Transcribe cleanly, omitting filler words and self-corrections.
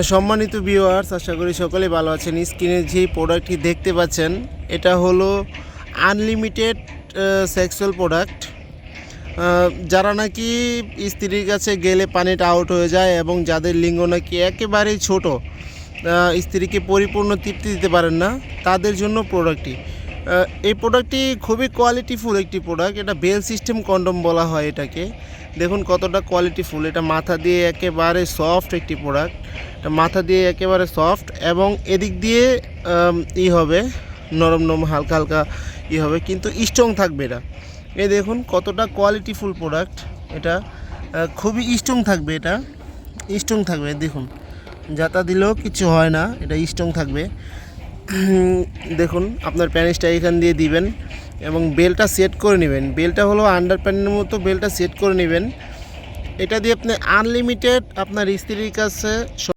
সম্মানিত ভিউয়ার্স, আশা করি সকলেই ভালো আছেন। স্ক্রিনে যে প্রোডাক্টটি দেখতে পাচ্ছেন এটা হলো আনলিমিটেড সেক্সুয়াল প্রোডাক্ট। যারা নাকি স্ত্রীর কাছে গেলে পানিটা আউট হয়ে যায় এবং যাদের লিঙ্গ নাকি একেবারেই ছোট, স্ত্রীকে পরিপূর্ণ তৃপ্তি দিতে পারেন না, তাদের জন্য প্রোডাক্টটি। এই প্রোডাক্টটি খুবই কোয়ালিটিফুল একটি প্রোডাক্ট। এটা বেল সিস্টেম কন্ডম বলা হয় এটাকে। দেখুন কতটা কোয়ালিটিফুল। এটা মাথা দিয়ে একেবারে সফট একটি প্রোডাক্ট। এটা মাথা দিয়ে একেবারে সফট এবং এদিক দিয়ে হবে নরম নরম হালকা হালকা হবে, কিন্তু স্ট্রং থাকবে এটা। এই দেখুন কতটা কোয়ালিটিফুল প্রোডাক্ট। এটা খুবই স্ট্রং থাকবে। এটা স্ট্রং থাকবে, দেখুন যাতা দিলেও কিছু হয় না, এটা স্ট্রং থাকবে। দেখুন আপনার প্যানিসটা এখান দিয়ে দিবেন এবং বেলটা সেট করে নেবেন। বেলটা হলো আন্ডার প্যানের মতো, বেলটা সেট করে নেবেন। এটা দিয়ে আপনি আনলিমিটেড আপনার স্ত্রীর কাছে